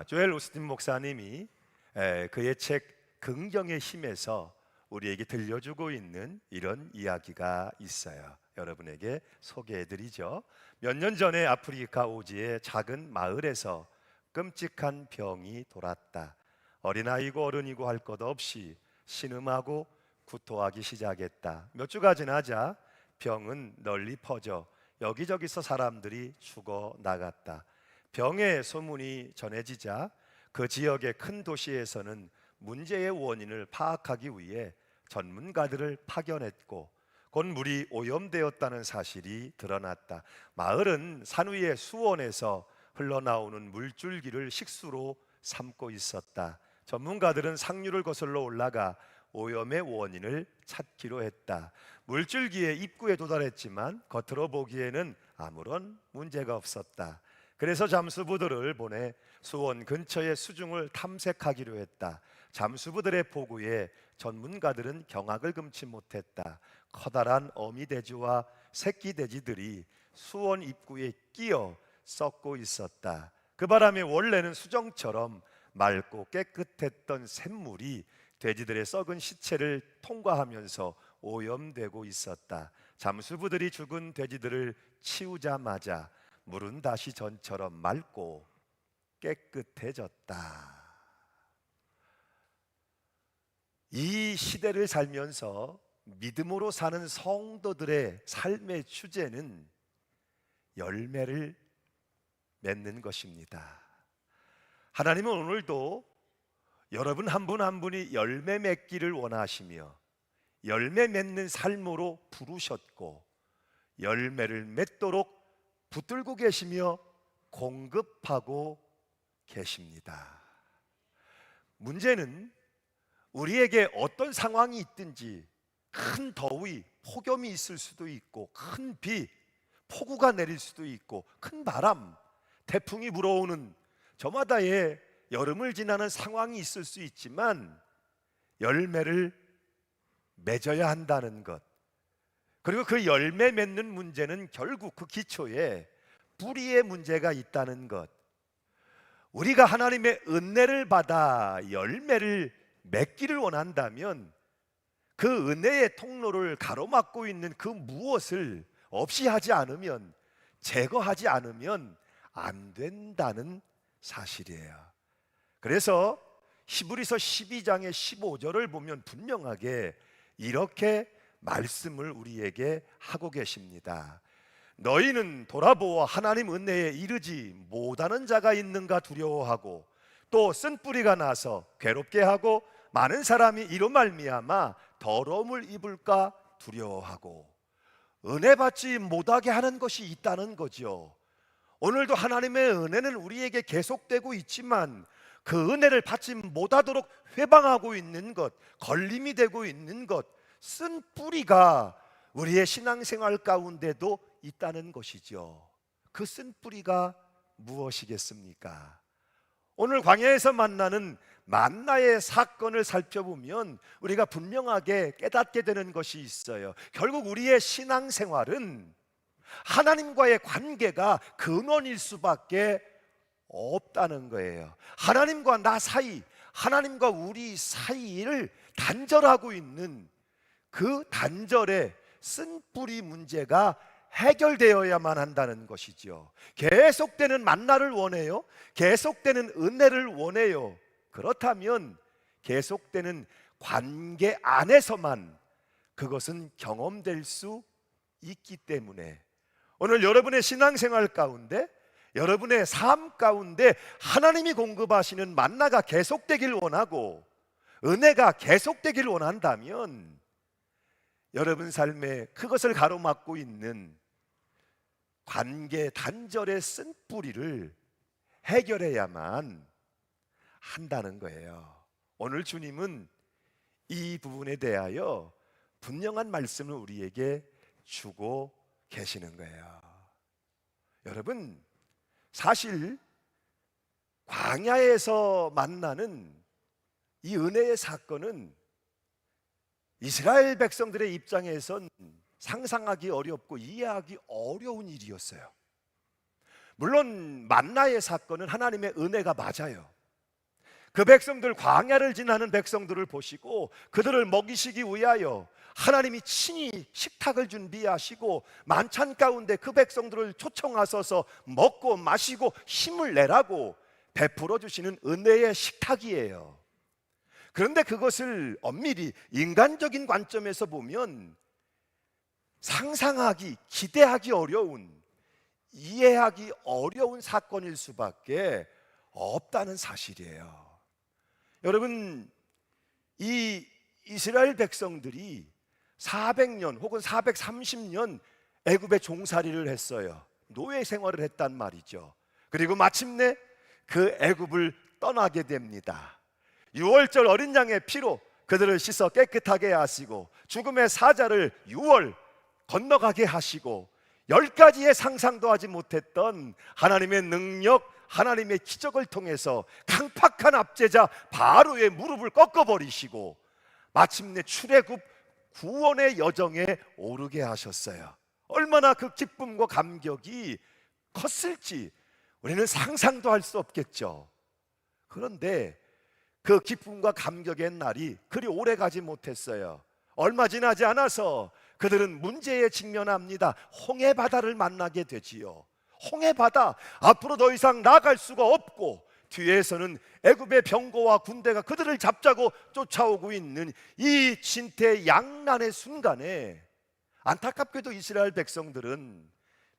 조엘 오스틴 목사님이 그의 책 긍정의 힘에서 우리에게 들려주고 있는 이런 이야기가 있어요. 여러분에게 소개해드리죠. 몇 년 전에 아프리카 오지의 작은 마을에서 끔찍한 병이 돌았다. 어린아이고 어른이고 할 것 없이 신음하고 구토하기 시작했다. 몇 주가 지나자 병은 널리 퍼져 여기저기서 사람들이 죽어 나갔다. 병의 소문이 전해지자 그 지역의 큰 도시에서는 문제의 원인을 파악하기 위해 전문가들을 파견했고 곧 물이 오염되었다는 사실이 드러났다. 마을은 산 위의 수원에서 흘러나오는 물줄기를 식수로 삼고 있었다. 전문가들은 상류를 거슬러 올라가 오염의 원인을 찾기로 했다. 물줄기의 입구에 도달했지만 겉으로 보기에는 아무런 문제가 없었다. 그래서 잠수부들을 보내 수원 근처의 수중을 탐색하기로 했다. 잠수부들의 보고에 전문가들은 경악을 금치 못했다. 커다란 어미돼지와 새끼돼지들이 수원 입구에 끼어 썩고 있었다. 그 바람에 원래는 수정처럼 맑고 깨끗했던 샘물이 돼지들의 썩은 시체를 통과하면서 오염되고 있었다. 잠수부들이 죽은 돼지들을 치우자마자 물은 다시 전처럼 맑고 깨끗해졌다. 이 시대를 살면서 믿음으로 사는 성도들의 삶의 주제는 열매를 맺는 것입니다. 하나님은 오늘도 여러분 한 분 한 분이 열매 맺기를 원하시며 열매 맺는 삶으로 부르셨고 열매를 맺도록 붙들고 계시며 공급하고 계십니다. 문제는 우리에게 어떤 상황이 있든지 큰 더위, 폭염이 있을 수도 있고 큰 비, 폭우가 내릴 수도 있고 큰 바람, 태풍이 불어오는 저마다의 여름을 지나는 상황이 있을 수 있지만 열매를 맺어야 한다는 것, 그리고 그 열매 맺는 문제는 결국 그 기초에 뿌리의 문제가 있다는 것, 우리가 하나님의 은혜를 받아 열매를 맺기를 원한다면 그 은혜의 통로를 가로막고 있는 그 무엇을 없이 하지 않으면, 제거하지 않으면 안 된다는 사실이에요. 그래서 히브리서 12장의 15절을 보면 분명하게 이렇게 말씀을 우리에게 하고 계십니다. 너희는 돌아보아 하나님 은혜에 이르지 못하는 자가 있는가 두려워하고 또 쓴뿌리가 나서 괴롭게 하고 많은 사람이 이로 말미암아 더러움을 입을까 두려워하고, 은혜 받지 못하게 하는 것이 있다는 거죠. 오늘도 하나님의 은혜는 우리에게 계속되고 있지만 그 은혜를 받지 못하도록 회방하고 있는 것, 걸림이 되고 있는 것, 쓴 뿌리가 우리의 신앙생활 가운데도 있다는 것이죠. 그 쓴 뿌리가 무엇이겠습니까? 오늘 광야에서 만나는 만나의 사건을 살펴보면 우리가 분명하게 깨닫게 되는 것이 있어요. 결국 우리의 신앙생활은 하나님과의 관계가 근원일 수밖에 없다는 거예요. 하나님과 나 사이, 하나님과 우리 사이를 단절하고 있는 그 단절의 쓴뿌리 문제가 해결되어야만 한다는 것이죠. 계속되는 만나를 원해요. 계속되는 은혜를 원해요. 그렇다면 계속되는 관계 안에서만 그것은 경험될 수 있기 때문에 오늘 여러분의 신앙생활 가운데, 여러분의 삶 가운데 하나님이 공급하시는 만나가 계속되길 원하고 은혜가 계속되길 원한다면 여러분 삶에 그것을 가로막고 있는 관계 단절의 쓴뿌리를 해결해야만 한다는 거예요. 오늘 주님은 이 부분에 대하여 분명한 말씀을 우리에게 주고 계시는 거예요. 여러분, 사실 광야에서 만나는 이 은혜의 사건은 이스라엘 백성들의 입장에선 상상하기 어렵고 이해하기 어려운 일이었어요. 물론 만나의 사건은 하나님의 은혜가 맞아요. 그 백성들, 광야를 지나는 백성들을 보시고 그들을 먹이시기 위하여 하나님이 친히 식탁을 준비하시고 만찬 가운데 그 백성들을 초청하셔서 먹고 마시고 힘을 내라고 베풀어 주시는 은혜의 식탁이에요. 그런데 그것을 엄밀히 인간적인 관점에서 보면 상상하기, 기대하기 어려운, 이해하기 어려운 사건일 수밖에 없다는 사실이에요. 여러분, 이 이스라엘 백성들이 400년 혹은 430년 애굽에 종살이를 했어요. 노예 생활을 했단 말이죠. 그리고 마침내 그 애굽을 떠나게 됩니다. 6월절 어린 양의 피로 그들을 씻어 깨끗하게 하시고 죽음의 사자를 6월 건너가게 하시고 10가지의 상상도 하지 못했던 하나님의 능력, 하나님의 기적을 통해서 강팍한 압제자 바로의 무릎을 꺾어버리시고 마침내 출애굽 구원의 여정에 오르게 하셨어요. 얼마나 그 기쁨과 감격이 컸을지 우리는 상상도 할 수 없겠죠. 그런데 그 기쁨과 감격의 날이 그리 오래 가지 못했어요. 얼마 지나지 않아서 그들은 문제에 직면합니다. 홍해 바다를 만나게 되지요. 홍해 바다, 앞으로 더 이상 나아갈 수가 없고 뒤에서는 애굽의 병거와 군대가 그들을 잡자고 쫓아오고 있는 이 진퇴양난의 순간에 안타깝게도 이스라엘 백성들은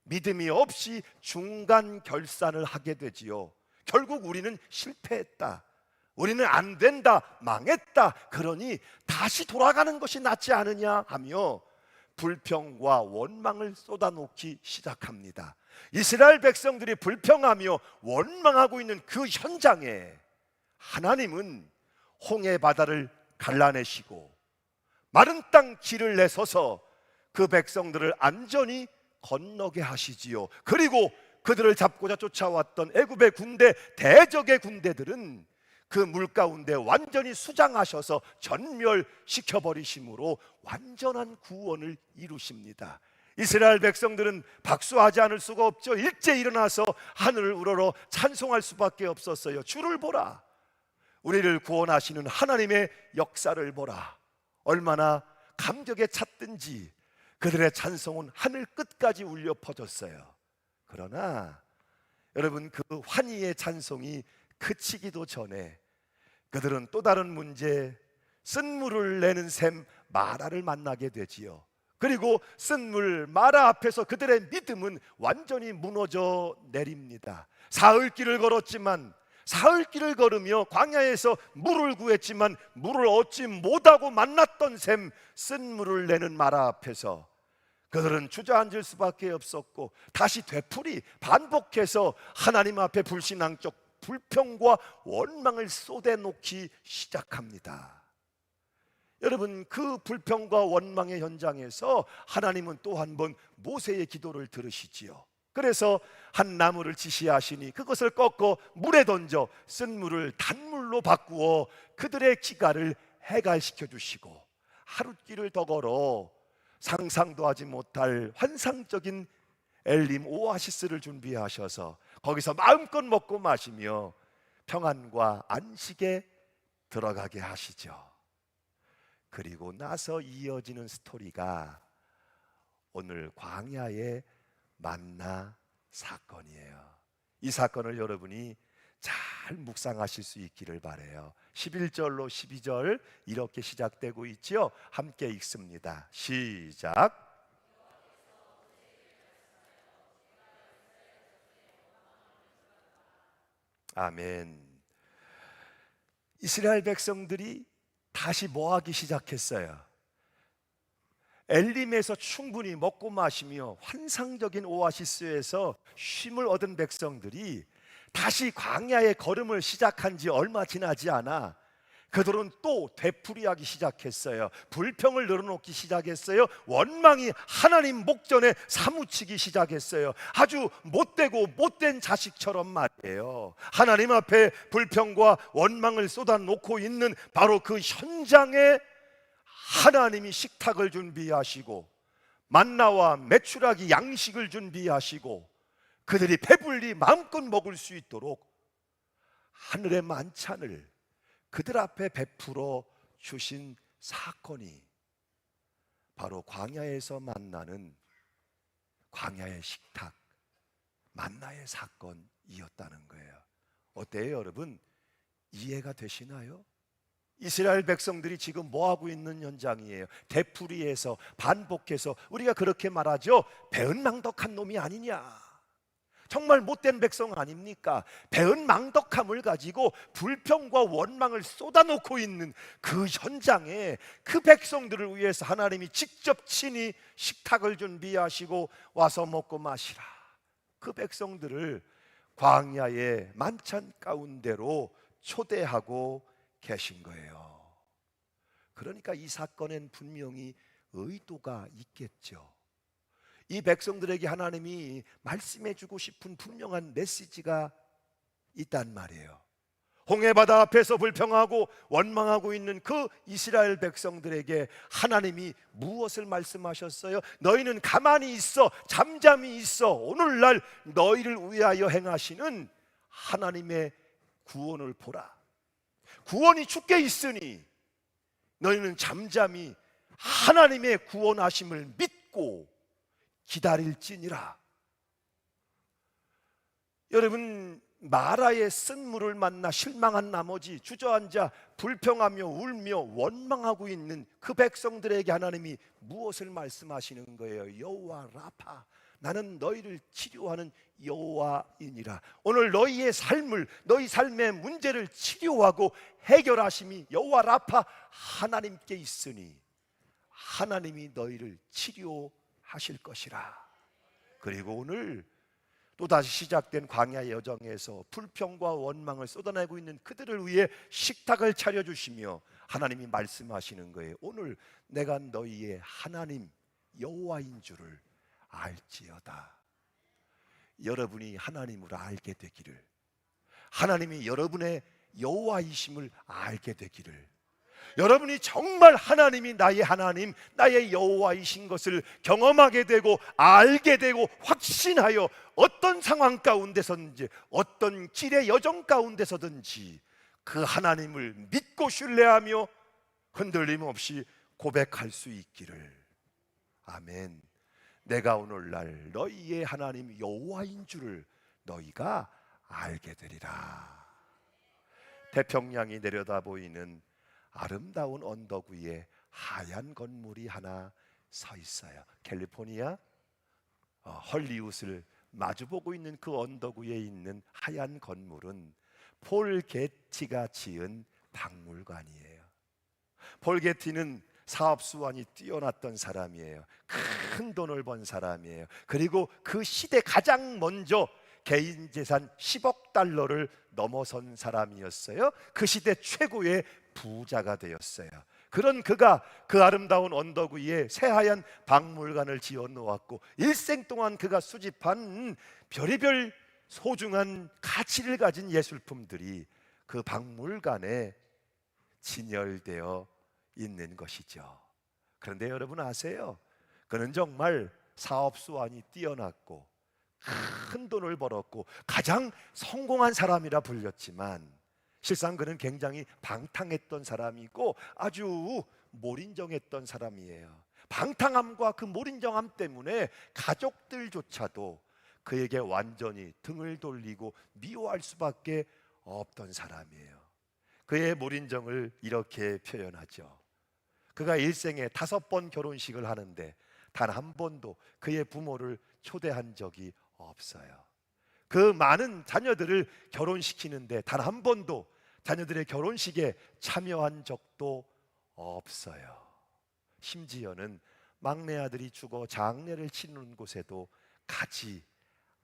믿음이 없이 중간 결산을 하게 되지요. 결국 우리는 실패했다, 우리는 안 된다, 망했다, 그러니 다시 돌아가는 것이 낫지 않으냐 하며 불평과 원망을 쏟아놓기 시작합니다. 이스라엘 백성들이 불평하며 원망하고 있는 그 현장에 하나님은 홍해 바다를 갈라내시고 마른 땅 길을 내서서 그 백성들을 안전히 건너게 하시지요. 그리고 그들을 잡고자 쫓아왔던 애굽의 군대, 대적의 군대들은 그 물 가운데 완전히 수장하셔서 전멸시켜버리심으로 완전한 구원을 이루십니다. 이스라엘 백성들은 박수하지 않을 수가 없죠. 일제 일어나서 하늘을 우러러 찬송할 수밖에 없었어요. 주를 보라, 우리를 구원하시는 하나님의 역사를 보라. 얼마나 감격에 찼든지 그들의 찬송은 하늘 끝까지 울려 퍼졌어요. 그러나 여러분, 그 환희의 찬송이 그치기도 전에 그들은 또 다른 문제, 쓴물을 내는 샘 마라를 만나게 되지요. 그리고 쓴물 마라 앞에서 그들의 믿음은 완전히 무너져 내립니다. 사흘길을 걸었지만, 사흘길을 걸으며 광야에서 물을 구했지만 물을 얻지 못하고 만났던 샘 쓴물을 내는 마라 앞에서 그들은 주저앉을 수밖에 없었고 다시 되풀이 반복해서 하나님 앞에 불신앙적 불평과 원망을 쏟아놓기 시작합니다. 여러분, 그 불평과 원망의 현장에서 하나님은 또 한 번 모세의 기도를 들으시지요. 그래서 한 나무를 지시하시니 그것을 꺾어 물에 던져 쓴물을 단물로 바꾸어 그들의 기가를 해갈시켜 주시고 하룻길을 더 걸어 상상도 하지 못할 환상적인 엘림 오아시스를 준비하셔서 거기서 마음껏 먹고 마시며 평안과 안식에 들어가게 하시죠. 그리고 나서 이어지는 스토리가 오늘 광야의 만나 사건이에요. 이 사건을 여러분이 잘 묵상하실 수 있기를 바라요. 11절로 12절 이렇게 시작되고 있지요. 함께 읽습니다. 시작. 아멘. 이스라엘 백성들이 다시 뭐하기 시작했어요? 엘림에서 충분히 먹고 마시며 환상적인 오아시스에서 쉼을 얻은 백성들이 다시 광야의 걸음을 시작한 지 얼마 지나지 않아 그들은 또 되풀이하기 시작했어요. 불평을 늘어놓기 시작했어요. 원망이 하나님 목전에 사무치기 시작했어요. 아주 못되고 못된 자식처럼 말이에요. 하나님 앞에 불평과 원망을 쏟아놓고 있는 바로 그 현장에 하나님이 식탁을 준비하시고 만나와 메추라기 양식을 준비하시고 그들이 배불리 마음껏 먹을 수 있도록 하늘의 만찬을 그들 앞에 베풀어 주신 사건이 바로 광야에서 만나는 광야의 식탁, 만나의 사건이었다는 거예요. 어때요, 여러분? 이해가 되시나요? 이스라엘 백성들이 지금 뭐하고 있는 현장이에요? 되풀이해서 반복해서 우리가 그렇게 말하죠. 배은망덕한 놈이 아니냐, 정말 못된 백성 아닙니까? 배은망덕함을 가지고 불평과 원망을 쏟아놓고 있는 그 현장에 그 백성들을 위해서 하나님이 직접 친히 식탁을 준비하시고 와서 먹고 마시라, 그 백성들을 광야의 만찬 가운데로 초대하고 계신 거예요. 그러니까 이 사건엔 분명히 의도가 있겠죠. 이 백성들에게 하나님이 말씀해 주고 싶은 분명한 메시지가 있단 말이에요. 홍해바다 앞에서 불평하고 원망하고 있는 그 이스라엘 백성들에게 하나님이 무엇을 말씀하셨어요? 너희는 가만히 있어, 잠잠히 있어. 오늘날 너희를 위하여 행하시는 하나님의 구원을 보라. 구원이 주께 있으니 너희는 잠잠히 하나님의 구원하심을 믿고 기다릴지니라. 여러분, 마라의 쓴물을 만나 실망한 나머지 주저앉아 불평하며 울며 원망하고 있는 그 백성들에게 하나님이 무엇을 말씀하시는 거예요? 여호와 라파, 나는 너희를 치료하는 여호와이니라. 오늘 너희의 삶을, 너희 삶의 문제를 치료하고 해결하심이 여호와 라파 하나님께 있으니 하나님이 너희를 치료하실 것이라. 그리고 오늘 또다시 시작된 광야 여정에서 불평과 원망을 쏟아내고 있는 그들을 위해 식탁을 차려주시며 하나님이 말씀하시는 거예요. 오늘 내가 너희의 하나님 여호와인 줄을 알지어다. 여러분이 하나님을 알게 되기를, 하나님이 여러분의 여호와이심을 알게 되기를, 여러분이 정말 하나님이 나의 하나님, 나의 여호와이신 것을 경험하게 되고 알게 되고 확신하여 어떤 상황 가운데서든지 어떤 길의 여정 가운데서든지 그 하나님을 믿고 신뢰하며 흔들림 없이 고백할 수 있기를. 아멘. 내가 오늘날 너희의 하나님 여호와인 줄을 너희가 알게 되리라. 태평양이 내려다 보이는 아름다운 언덕 위에 하얀 건물이 하나 서 있어요. 캘리포니아 헐리우드를 마주보고 있는 그 언덕 위에 있는 하얀 건물은 폴 게티가 지은 박물관이에요. 폴 게티는 사업 수완이 뛰어났던 사람이에요. 큰 돈을 번 사람이에요. 그리고 그 시대 가장 먼저 개인 재산 10억 달러를 넘어선 사람이었어요. 그 시대 최고의 부자가 되었어요. 그런 그가 그 아름다운 언덕 위에 새하얀 박물관을 지어 놓았고 일생 동안 그가 수집한 별의별 소중한 가치를 가진 예술품들이 그 박물관에 진열되어 있는 것이죠. 그런데 여러분 아세요? 그는 정말 사업 수완이 뛰어났고 큰 돈을 벌었고 가장 성공한 사람이라 불렸지만 실상 그는 굉장히 방탕했던 사람이고 아주 몰인정했던 사람이에요. 방탕함과 그 몰인정함 때문에 가족들조차도 그에게 완전히 등을 돌리고 미워할 수밖에 없던 사람이에요. 그의 몰인정을 이렇게 표현하죠. 그가 일생에 5번 결혼식을 하는데 단 한 번도 그의 부모를 초대한 적이 없어요. 그 많은 자녀들을 결혼시키는데 단 한 번도 자녀들의 결혼식에 참여한 적도 없어요. 심지어는 막내 아들이 죽어 장례를 치르는 곳에도 가지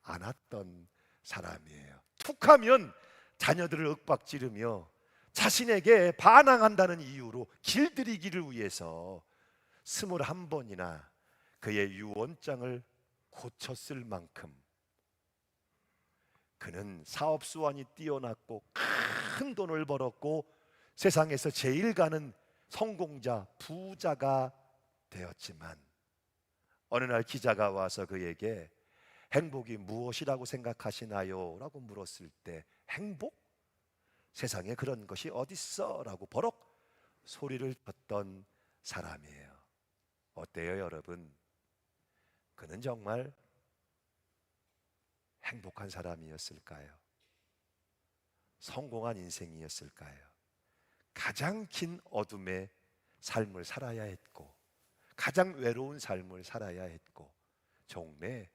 않았던 사람이에요. 툭하면 자녀들을 윽박지르며 자신에게 반항한다는 이유로 길들이기를 위해서 21번이나 그의 유언장을 고쳤을 만큼 그는 사업 수완이 뛰어났고 큰 돈을 벌었고 세상에서 제일 가는 성공자, 부자가 되었지만 어느 날 기자가 와서 그에게 행복이 무엇이라고 생각하시나요? 라고 물었을 때 행복? 세상에 그런 것이 어딨어? 라고 버럭 소리를 쳤던 사람이에요. 어때요, 여러분? 그는 정말 행복한 사람이었을까요? 성공한 인생이었을까요? 가장 긴 어둠의 삶을 살아야 했고, 가장 외로운 삶을 살아야 했고, 종래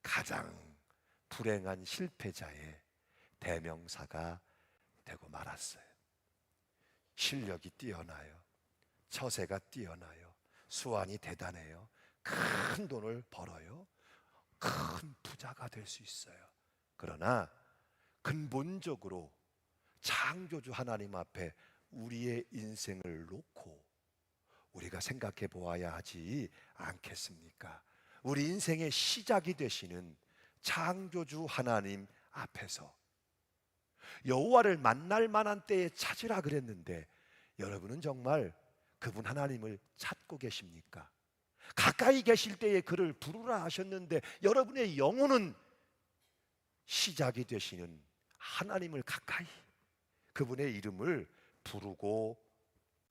가장 불행한 실패자의 대명사가 되고 말았어요. 실력이 뛰어나요. 처세가 뛰어나요. 수완이 대단해요. 큰 돈을 벌어요. 큰 부자가 될 수 있어요. 그러나 근본적으로 창조주 하나님 앞에 우리의 인생을 놓고 우리가 생각해 보아야 하지 않겠습니까? 우리 인생의 시작이 되시는 창조주 하나님 앞에서 여호와를 만날 만한 때에 찾으라 그랬는데, 여러분은 정말 그분 하나님을 찾고 계십니까? 가까이 계실 때에 그를 부르라 하셨는데, 여러분의 영혼은 시작이 되시는 하나님을 가까이, 그분의 이름을 부르고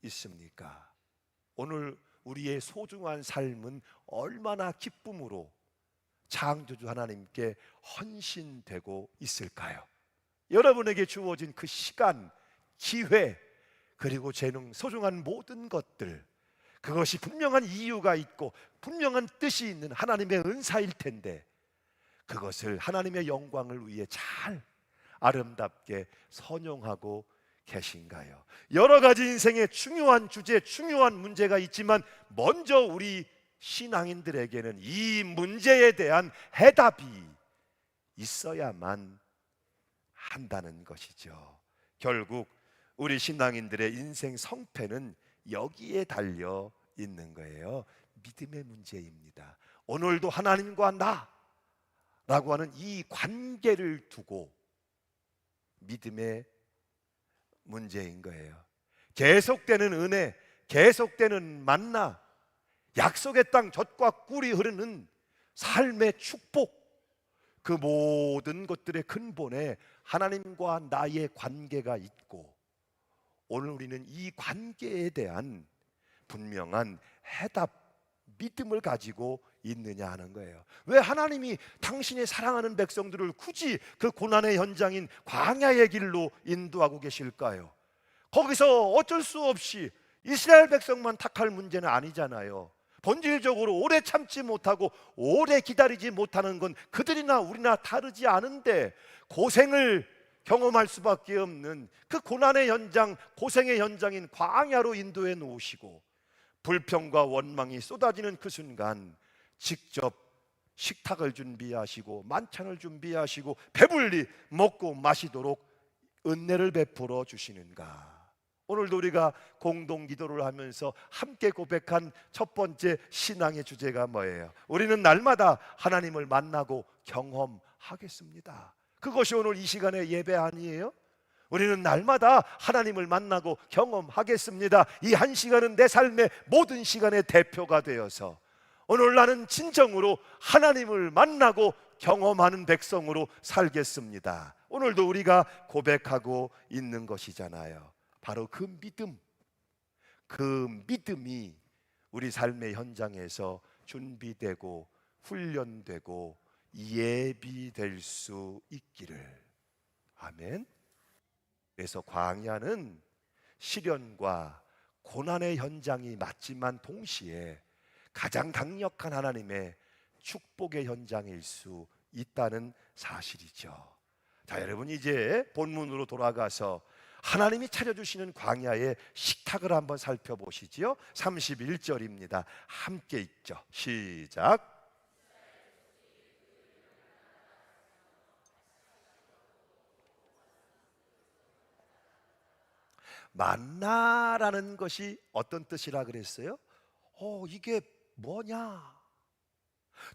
있습니까? 오늘 우리의 소중한 삶은 얼마나 기쁨으로 창조주 하나님께 헌신되고 있을까요? 여러분에게 주어진 그 시간, 기회, 그리고 재능, 소중한 모든 것들, 그것이 분명한 이유가 있고 분명한 뜻이 있는 하나님의 은사일 텐데, 그것을 하나님의 영광을 위해 잘 아름답게 선용하고 계신가요? 여러 가지 인생의 중요한 주제, 중요한 문제가 있지만 먼저 우리 신앙인들에게는 이 문제에 대한 해답이 있어야만 한다는 것이죠. 결국 우리 신앙인들의 인생 성패는 여기에 달려 있는 거예요. 믿음의 문제입니다. 오늘도 하나님과 나라고 하는 이 관계를 두고 믿음의 문제인 거예요. 계속되는 은혜, 계속되는 만나, 약속의 땅 젖과 꿀이 흐르는 삶의 축복, 그 모든 것들의 근본에 하나님과 나의 관계가 있고, 오늘 우리는 이 관계에 대한 분명한 해답, 믿음을 가지고 있느냐 하는 거예요. 왜 하나님이 당신의 사랑하는 백성들을 굳이 그 고난의 현장인 광야의 길로 인도하고 계실까요? 거기서 어쩔 수 없이 이스라엘 백성만 탓할 문제는 아니잖아요. 본질적으로 오래 참지 못하고 오래 기다리지 못하는 건 그들이나 우리나 다르지 않은데, 고생을 경험할 수밖에 없는 그 고난의 현장, 고생의 현장인 광야로 인도해 놓으시고, 불평과 원망이 쏟아지는 그 순간 직접 식탁을 준비하시고 만찬을 준비하시고 배불리 먹고 마시도록 은혜를 베풀어 주시는가? 오늘도 우리가 공동 기도를 하면서 함께 고백한 첫 번째 신앙의 주제가 뭐예요? 우리는 날마다 하나님을 만나고 경험하겠습니다. 그것이 오늘 이 시간의 예배 아니에요? 우리는 날마다 하나님을 만나고 경험하겠습니다. 이 한 시간은 내 삶의 모든 시간의 대표가 되어서 오늘 나는 진정으로 하나님을 만나고 경험하는 백성으로 살겠습니다. 오늘도 우리가 고백하고 있는 것이잖아요. 바로 그 믿음이 우리 삶의 현장에서 준비되고 훈련되고 예비될 수 있기를. 아멘. 그래서 광야는 시련과 고난의 현장이 맞지만 동시에 가장 강력한 하나님의 축복의 현장일 수 있다는 사실이죠. 자, 여러분 이제 본문으로 돌아가서 하나님이 차려주시는 광야의 식탁을 한번 살펴보시지요. 31절입니다. 함께 읽죠. 시작. 만나라는 것이 어떤 뜻이라 그랬어요? 이게 뭐냐?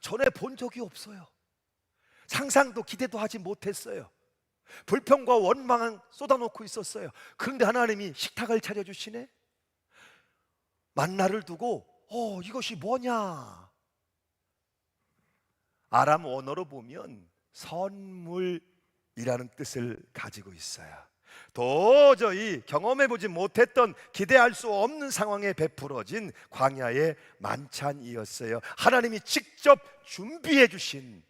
전에 본 적이 없어요. 상상도 기대도 하지 못했어요. 불평과 원망은 쏟아놓고 있었어요. 그런데 하나님이 식탁을 차려주시네. 만나를 두고 이것이 뭐냐? 아람 언어로 보면 선물이라는 뜻을 가지고 있어요. 도저히 경험해보지 못했던, 기대할 수 없는 상황에 베풀어진 광야의 만찬이었어요. 하나님이 직접 준비해 주신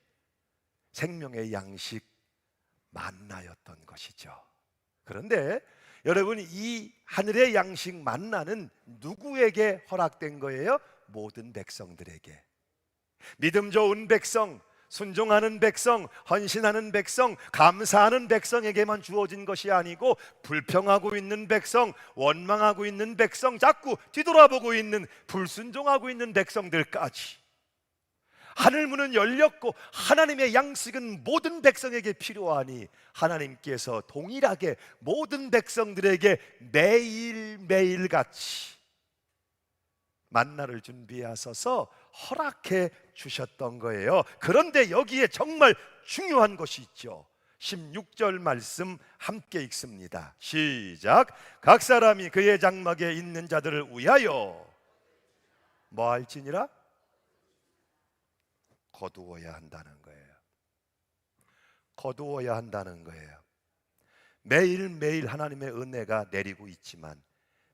생명의 양식 만나였던 것이죠. 그런데 여러분, 이 하늘의 양식 만나는 누구에게 허락된 거예요? 모든 백성들에게. 믿음 좋은 백성, 순종하는 백성, 헌신하는 백성, 감사하는 백성에게만 주어진 것이 아니고 불평하고 있는 백성, 원망하고 있는 백성, 자꾸 뒤돌아보고 있는, 불순종하고 있는 백성들까지 하늘 문은 열렸고 하나님의 양식은 모든 백성에게 필요하니 하나님께서 동일하게 모든 백성들에게 매일매일 같이 만나를 준비하셔서 허락해 주셨던 거예요. 그런데 여기에 정말 중요한 것이 있죠. 16절 말씀 함께 읽습니다. 시작. 각 사람이 그의 장막에 있는 자들을 위하여 뭐 할지니라? 거두어야 한다는 거예요. 거두어야 한다는 거예요. 매일매일 하나님의 은혜가 내리고 있지만,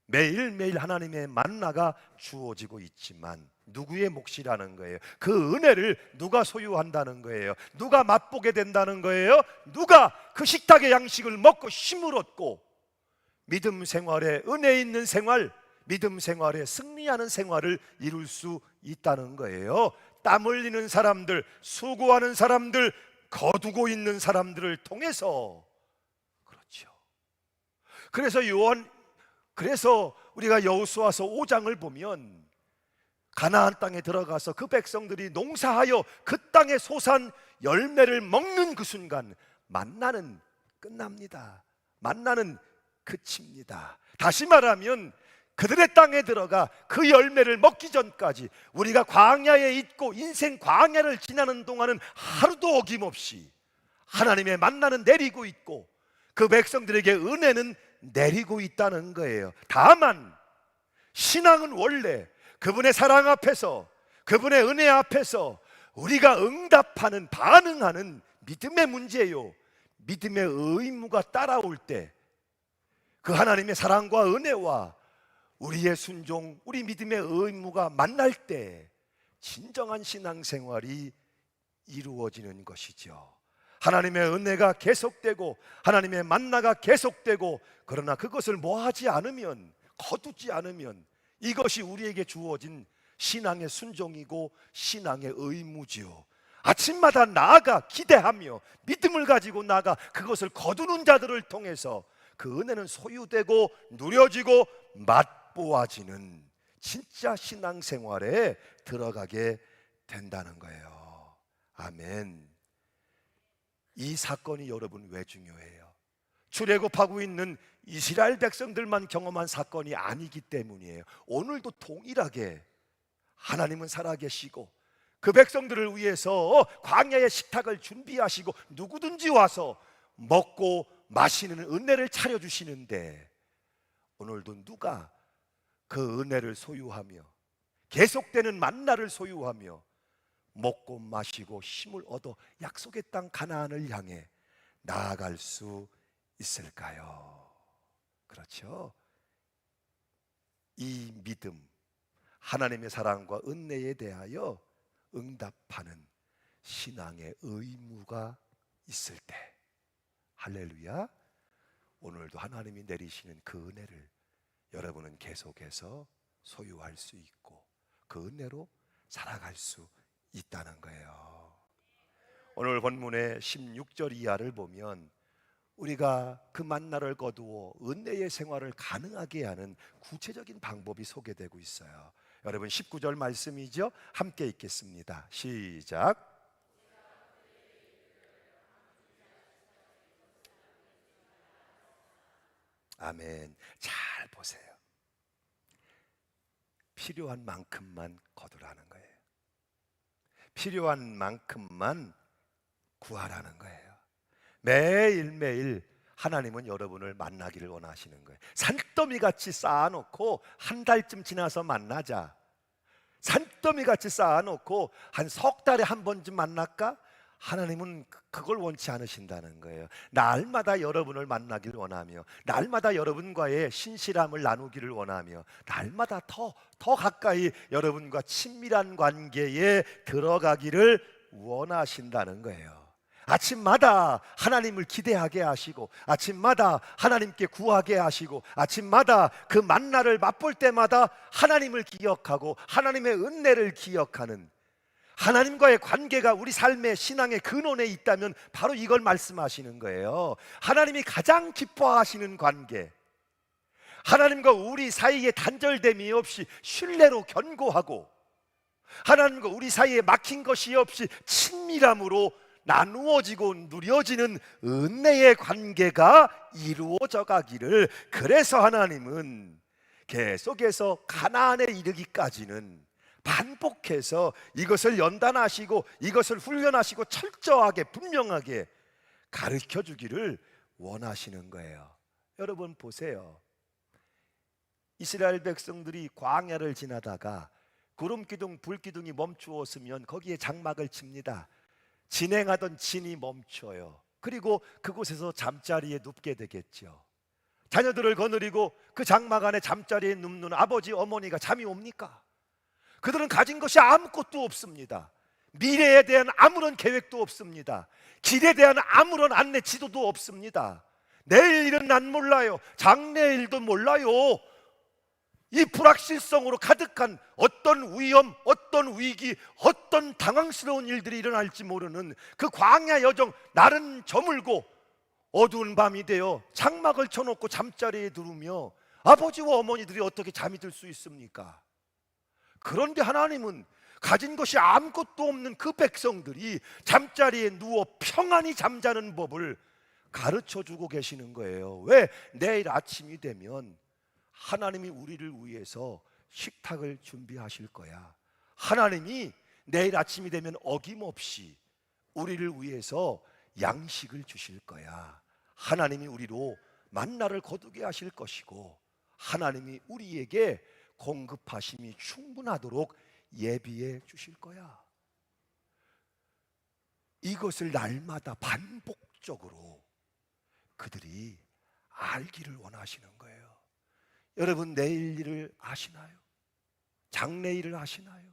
매일매일 하나님의 만나가 주어지고 있지만 누구의 몫이라는 거예요? 그 은혜를 누가 소유한다는 거예요? 누가 맛보게 된다는 거예요? 누가 그 식탁의 양식을 먹고 힘을 얻고 믿음 생활에, 은혜 있는 생활, 믿음 생활에 승리하는 생활을 이룰 수 있다는 거예요. 땀 흘리는 사람들, 수고하는 사람들, 거두고 있는 사람들을 통해서. 그렇죠. 그래서 우리가 여호수아서 5장을 보면 가나안 땅에 들어가서 그 백성들이 농사하여 그 땅의 소산 열매를 먹는 그 순간 만나는 끝납니다. 만나는 그칩니다. 다시 말하면 그들의 땅에 들어가 그 열매를 먹기 전까지 우리가 광야에 있고 인생 광야를 지나는 동안은 하루도 어김없이 하나님의 만나는 내리고 있고 그 백성들에게 은혜는 내리고 있다는 거예요. 다만 신앙은 원래 그분의 사랑 앞에서, 그분의 은혜 앞에서 우리가 응답하는, 반응하는 믿음의 문제요. 믿음의 의무가 따라올 때 그 하나님의 사랑과 은혜와 우리의 순종, 우리 믿음의 의무가 만날 때 진정한 신앙생활이 이루어지는 것이죠. 하나님의 은혜가 계속되고 하나님의 만나가 계속되고, 그러나 그것을 뭐하지 않으면, 거두지 않으면 이것이 우리에게 주어진 신앙의 순종이고 신앙의 의무지요. 아침마다 나아가 기대하며 믿음을 가지고 나아가 그것을 거두는 자들을 통해서 그 은혜는 소유되고 누려지고 맛보아지는 진짜 신앙생활에 들어가게 된다는 거예요. 아멘. 이 사건이 여러분 왜 중요해요? 출애굽하고 있는 이스라엘 백성들만 경험한 사건이 아니기 때문이에요. 오늘도 동일하게 하나님은 살아계시고 그 백성들을 위해서 광야의 식탁을 준비하시고 누구든지 와서 먹고 마시는 은혜를 차려주시는데, 오늘도 누가 그 은혜를 소유하며 계속되는 만나를 소유하며 먹고 마시고 힘을 얻어 약속의 땅 가나안을 향해 나아갈 수 있을까요? 그렇죠. 이 믿음, 하나님의 사랑과 은혜에 대하여 응답하는 신앙의 의무가 있을 때, 할렐루야, 오늘도 하나님이 내리시는 그 은혜를 여러분은 계속해서 소유할 수 있고 그 은혜로 살아갈 수 있다는 거예요. 오늘 본문의 16절 이하를 보면 우리가 그 만나를 거두어 은혜의 생활을 가능하게 하는 구체적인 방법이 소개되고 있어요. 여러분 19절 말씀이죠. 함께 읽겠습니다. 시작. 아멘. 잘 보세요. 필요한 만큼만 거두라는 거예요. 필요한 만큼만 구하라는 거예요. 매일매일 하나님은 여러분을 만나기를 원하시는 거예요. 산더미 같이 쌓아놓고 한 달쯤 지나서 만나자, 산더미 같이 쌓아놓고 한 석 달에 한 번쯤 만날까? 하나님은 그걸 원치 않으신다는 거예요. 날마다 여러분을 만나길 원하며, 날마다 여러분과의 신실함을 나누기를 원하며, 날마다 더 가까이 여러분과 친밀한 관계에 들어가기를 원하신다는 거예요. 아침마다 하나님을 기대하게 하시고, 아침마다 하나님께 구하게 하시고, 아침마다 그 만나를 맛볼 때마다 하나님을 기억하고 하나님의 은혜를 기억하는, 하나님과의 관계가 우리 삶의 신앙의 근원에 있다면 바로 이걸 말씀하시는 거예요. 하나님이 가장 기뻐하시는 관계, 하나님과 우리 사이에 단절됨이 없이 신뢰로 견고하고, 하나님과 우리 사이에 막힌 것이 없이 친밀함으로 나누어지고 누려지는 은혜의 관계가 이루어져 가기를, 그래서 하나님은 계속해서 가나안에 이르기까지는 반복해서 이것을 연단하시고 이것을 훈련하시고 철저하게 분명하게 가르쳐 주기를 원하시는 거예요. 여러분 보세요. 이스라엘 백성들이 광야를 지나다가 구름기둥 불기둥이 멈추었으면 거기에 장막을 칩니다. 진행하던 진이 멈춰요. 그리고 그곳에서 잠자리에 눕게 되겠죠. 자녀들을 거느리고 그 장막 안에 잠자리에 눕는 아버지 어머니가 잠이 옵니까? 그들은 가진 것이 아무것도 없습니다. 미래에 대한 아무런 계획도 없습니다. 길에 대한 아무런 안내 지도도 없습니다. 내일 일은 난 몰라요. 장래일도 몰라요. 이 불확실성으로 가득한 어떤 위험, 어떤 위기, 어떤 당황스러운 일들이 일어날지 모르는 그 광야 여정, 날은 저물고 어두운 밤이 되어 장막을 쳐놓고 잠자리에 누우며 아버지와 어머니들이 어떻게 잠이 들 수 있습니까? 그런데 하나님은 가진 것이 아무것도 없는 그 백성들이 잠자리에 누워 평안히 잠자는 법을 가르쳐 주고 계시는 거예요. 왜? 내일 아침이 되면 하나님이 우리를 위해서 식탁을 준비하실 거야. 하나님이 내일 아침이 되면 어김없이 우리를 위해서 양식을 주실 거야. 하나님이 우리로 만나를 거두게 하실 것이고, 하나님이 우리에게 공급하심이 충분하도록 예비해 주실 거야. 이것을 날마다 반복적으로 그들이 알기를 원하시는 거예요. 여러분, 내일 일을 아시나요? 장래 일을 아시나요?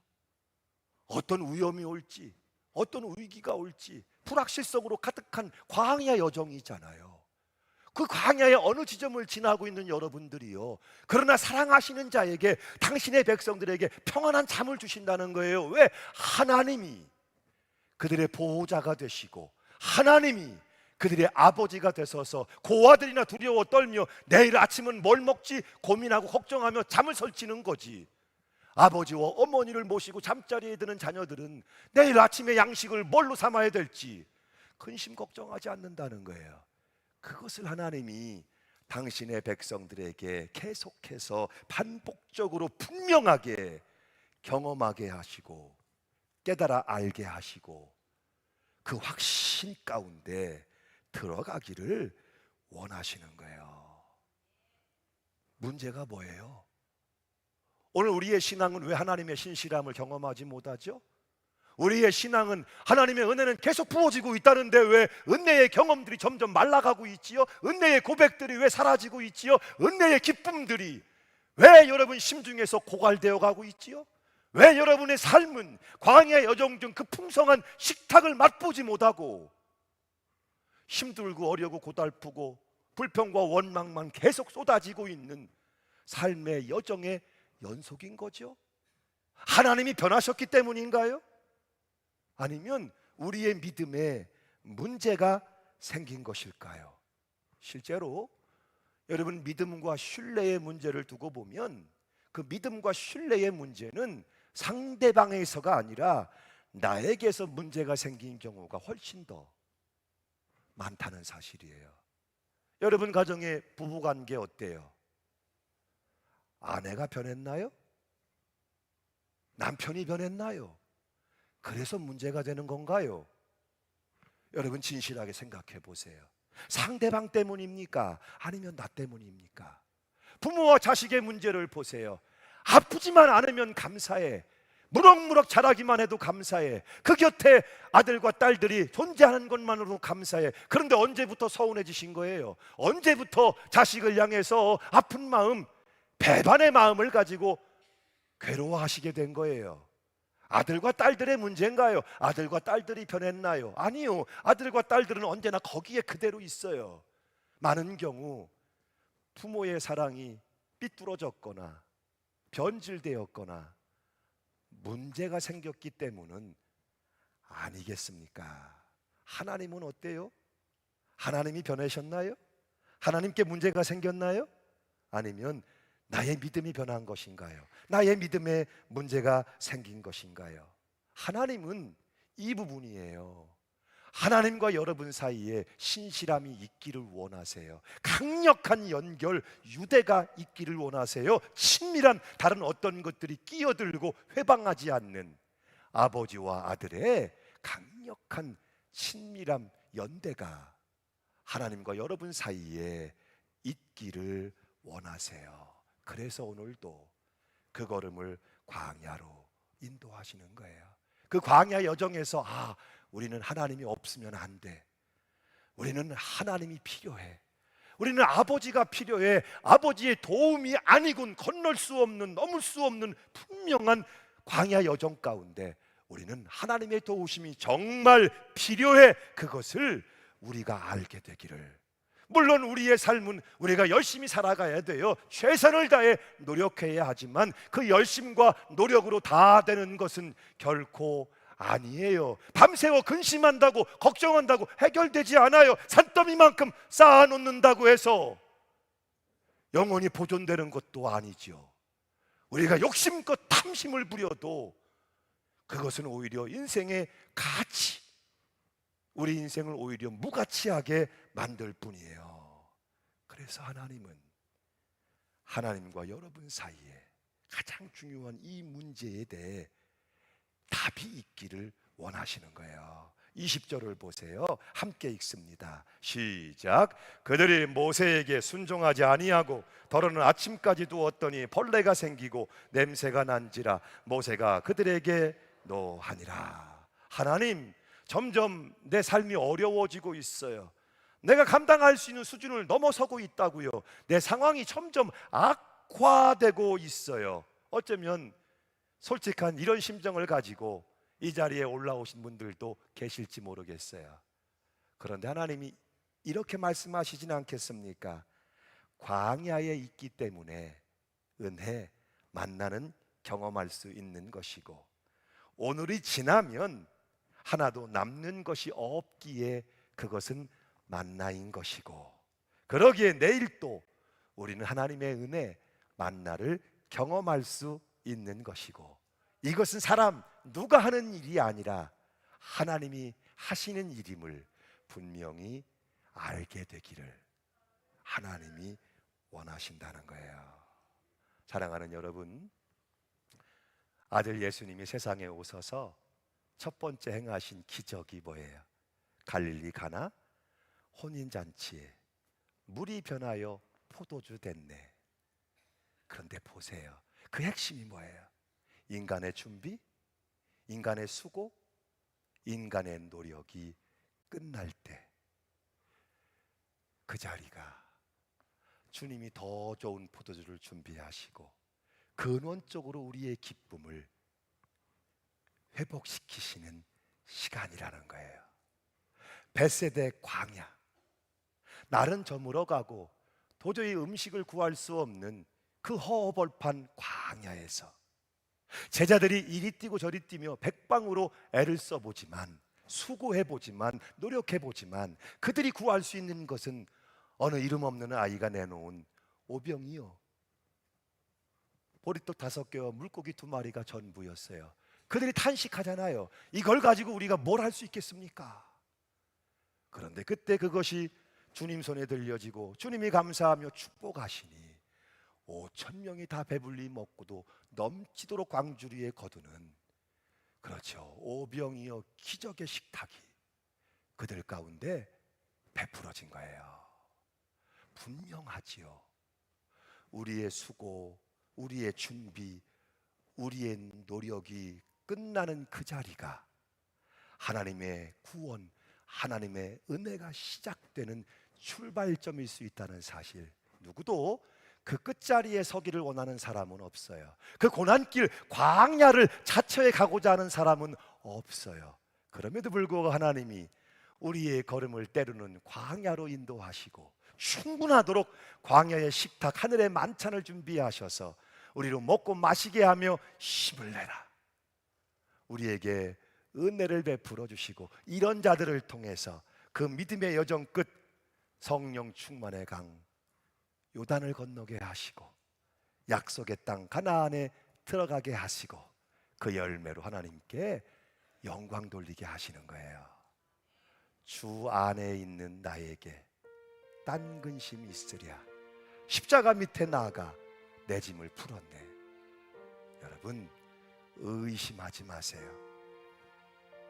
어떤 위험이 올지, 어떤 위기가 올지 불확실성으로 가득한 광야 여정이잖아요. 그 광야의 어느 지점을 지나고 있는 여러분들이요, 그러나 사랑하시는 자에게, 당신의 백성들에게 평안한 잠을 주신다는 거예요. 왜? 하나님이 그들의 보호자가 되시고, 하나님이 그들의 아버지가 되셔서 고아들이나 두려워 떨며 내일 아침은 뭘 먹지 고민하고 걱정하며 잠을 설치는 거지. 아버지와 어머니를 모시고 잠자리에 드는 자녀들은 내일 아침에 양식을 뭘로 삼아야 될지 근심 걱정하지 않는다는 거예요. 그것을 하나님이 당신의 백성들에게 계속해서 반복적으로 분명하게 경험하게 하시고 깨달아 알게 하시고 그 확신 가운데 들어가기를 원하시는 거예요. 문제가 뭐예요? 오늘 우리의 신앙은 왜 하나님의 신실함을 경험하지 못하죠? 우리의 신앙은, 하나님의 은혜는 계속 부어지고 있다는데 왜 은혜의 경험들이 점점 말라가고 있지요? 은혜의 고백들이 왜 사라지고 있지요? 은혜의 기쁨들이 왜 여러분 심중에서 고갈되어 가고 있지요? 왜 여러분의 삶은 광야 여정 중 그 풍성한 식탁을 맛보지 못하고 힘들고 어려고 고달프고 불평과 원망만 계속 쏟아지고 있는 삶의 여정의 연속인 거죠? 하나님이 변하셨기 때문인가요? 아니면 우리의 믿음에 문제가 생긴 것일까요? 실제로 여러분, 믿음과 신뢰의 문제를 두고 보면 그 믿음과 신뢰의 문제는 상대방에서가 아니라 나에게서 문제가 생긴 경우가 훨씬 더 많다는 사실이에요. 여러분 가정의 부부관계 어때요? 아내가 변했나요? 남편이 변했나요? 그래서 문제가 되는 건가요? 여러분 진실하게 생각해 보세요. 상대방 때문입니까? 아니면 나 때문입니까? 부모와 자식의 문제를 보세요. 아프지만 않으면 감사해. 무럭무럭 자라기만 해도 감사해. 그 곁에 아들과 딸들이 존재하는 것만으로도 감사해. 그런데 언제부터 서운해지신 거예요? 언제부터 자식을 향해서 아픈 마음, 배반의 마음을 가지고 괴로워하시게 된 거예요? 아들과 딸들의 문제인가요? 아들과 딸들이 변했나요? 아니요. 아들과 딸들은 언제나 거기에 그대로 있어요. 많은 경우 부모의 사랑이 삐뚤어졌거나 변질되었거나 문제가 생겼기 때문은 아니겠습니까? 하나님은 어때요? 하나님이 변하셨나요? 하나님께 문제가 생겼나요? 아니면 나의 믿음이 변한 것인가요? 나의 믿음에 문제가 생긴 것인가요? 하나님은 이 부분이에요. 하나님과 여러분 사이에 신실함이 있기를 원하세요. 강력한 연결, 유대가 있기를 원하세요. 친밀한 다른 어떤 것들이 끼어들고 회방하지 않는 아버지와 아들의 강력한 친밀함, 연대가 하나님과 여러분 사이에 있기를 원하세요. 그래서 오늘도 그 걸음을 광야로 인도하시는 거예요. 그 광야 여정에서 우리는 하나님이 없으면 안 돼. 우리는 하나님이 필요해. 우리는 아버지가 필요해. 아버지의 도움이 아니군 건널 수 없는, 넘을 수 없는 분명한 광야 여정 가운데 우리는 하나님의 도우심이 정말 필요해. 그것을 우리가 알게 되기를. 물론 우리의 삶은 우리가 열심히 살아가야 돼요. 최선을 다해 노력해야 하지만 그 열심과 노력으로 다 되는 것은 결코 아니에요. 밤새워 근심한다고 걱정한다고 해결되지 않아요. 산더미만큼 쌓아놓는다고 해서 영원히 보존되는 것도 아니죠. 우리가 욕심껏 탐심을 부려도 그것은 오히려 인생의 가치, 우리 인생을 오히려 무가치하게 만들 뿐이에요. 그래서 하나님은 하나님과 여러분 사이에 가장 중요한 이 문제에 대해 답이 있기를 원하시는 거예요. 20절을 보세요. 함께 읽습니다. 시작. 그들이 모세에게 순종하지 아니하고 더러는 아침까지 두었더니 벌레가 생기고 냄새가 난지라 모세가 그들에게 노하니라. 하나님, 점점 내 삶이 어려워지고 있어요. 내가 감당할 수 있는 수준을 넘어서고 있다고요. 내 상황이 점점 악화되고 있어요. 어쩌면 솔직한 이런 심정을 가지고 이 자리에 올라오신 분들도 계실지 모르겠어요. 그런데 하나님이 이렇게 말씀하시진 않겠습니까? 광야에 있기 때문에 은혜, 만나는 경험할 수 있는 것이고 오늘이 지나면 하나도 남는 것이 없기에 그것은 만나인 것이고 그러기에 내일 또 우리는 하나님의 은혜, 만나를 경험할 수 있는 것이고 이것은 사람 누가 하는 일이 아니라 하나님이 하시는 일임을 분명히 알게 되기를 하나님이 원하신다는 거예요. 사랑하는 여러분, 아들 예수님이 세상에 오셔서 첫 번째 행하신 기적이 뭐예요? 갈릴리 가나 혼인잔치에 물이 변하여 포도주 됐네. 그런데 보세요. 그 핵심이 뭐예요? 인간의 준비, 인간의 수고, 인간의 노력이 끝날 때 그 자리가 주님이 더 좋은 포도주를 준비하시고 근원적으로 우리의 기쁨을 회복시키시는 시간이라는 거예요. 벳세대 광야, 날은 저물어가고 도저히 음식을 구할 수 없는 그 허허벌판 광야에서 제자들이 이리 뛰고 저리 뛰며 백방으로 애를 써보지만 수고해보지만 노력해보지만 그들이 구할 수 있는 것은 어느 이름 없는 아이가 내놓은 오병이요 보리떡 5개와 물고기 2마리가 전부였어요. 그들이 탄식하잖아요. 이걸 가지고 우리가 뭘 할 수 있겠습니까? 그런데 그때 그것이 주님 손에 들려지고 주님이 감사하며 축복하시니 5,000명이 다 배불리 먹고도 넘치도록 광주리에 거두는 그렇죠. 오병이어 기적의 식탁이 그들 가운데 베풀어진 거예요. 분명하지요. 우리의 수고, 우리의 준비, 우리의 노력이 끝나는 그 자리가 하나님의 구원, 하나님의 은혜가 시작되는 출발점일 수 있다는 사실, 누구도 그 끝자리에 서기를 원하는 사람은 없어요. 그 고난길, 광야를 자처해 가고자 하는 사람은 없어요. 그럼에도 불구하고 하나님이 우리의 걸음을 때로는 광야로 인도하시고 충분하도록 광야의 식탁, 하늘의 만찬을 준비하셔서 우리로 먹고 마시게 하며 힘을 내라, 우리에게 은혜를 베풀어 주시고, 이런 자들을 통해서 그 믿음의 여정 끝 성령 충만의 강 요단을 건너게 하시고 약속의 땅 가나안에 들어가게 하시고 그 열매로 하나님께 영광 돌리게 하시는 거예요. 주 안에 있는 나에게 딴 근심이 있으랴, 십자가 밑에 나아가 내 짐을 풀었네. 여러분, 의심하지 마세요.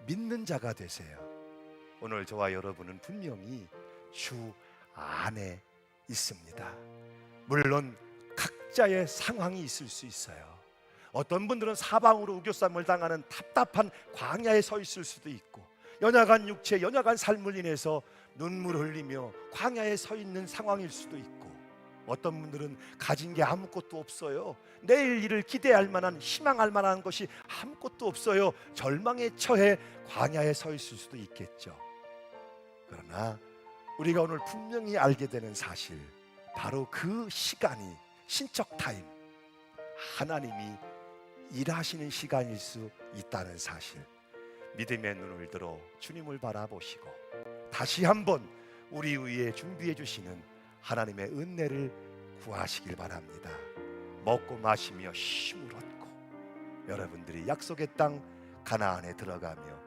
믿는 자가 되세요. 오늘 저와 여러분은 분명히 주 안에 있습니다. 물론 각자의 상황이 있을 수 있어요. 어떤 분들은 사방으로 우겨쌈을 당하는 답답한 광야에 서 있을 수도 있고, 연약한 육체, 연약한 삶을 인해서 눈물을 흘리며 광야에 서 있는 상황일 수도 있고, 어떤 분들은 가진 게 아무것도 없어요. 내일 일을 기대할 만한, 희망할 만한 것이 아무것도 없어요. 절망에 처해 광야에 서 있을 수도 있겠죠. 그러나 우리가 오늘 분명히 알게 되는 사실, 바로 그 시간이 신적 타임, 하나님이 일하시는 시간일 수 있다는 사실, 믿음의 눈을 들어 주님을 바라보시고 다시 한번 우리 위에 준비해 주시는 하나님의 은혜를 구하시길 바랍니다. 먹고 마시며 힘을 얻고 여러분들이 약속의 땅 가나안에 들어가며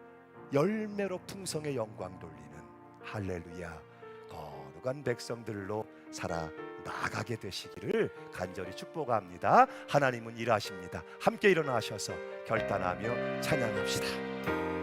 열매로 풍성의 영광 돌리는 할렐루야 거룩한 백성들로 살아 나가게 되시기를 간절히 축복합니다. 하나님은 일하십니다. 함께 일어나셔서 결단하며 찬양합시다.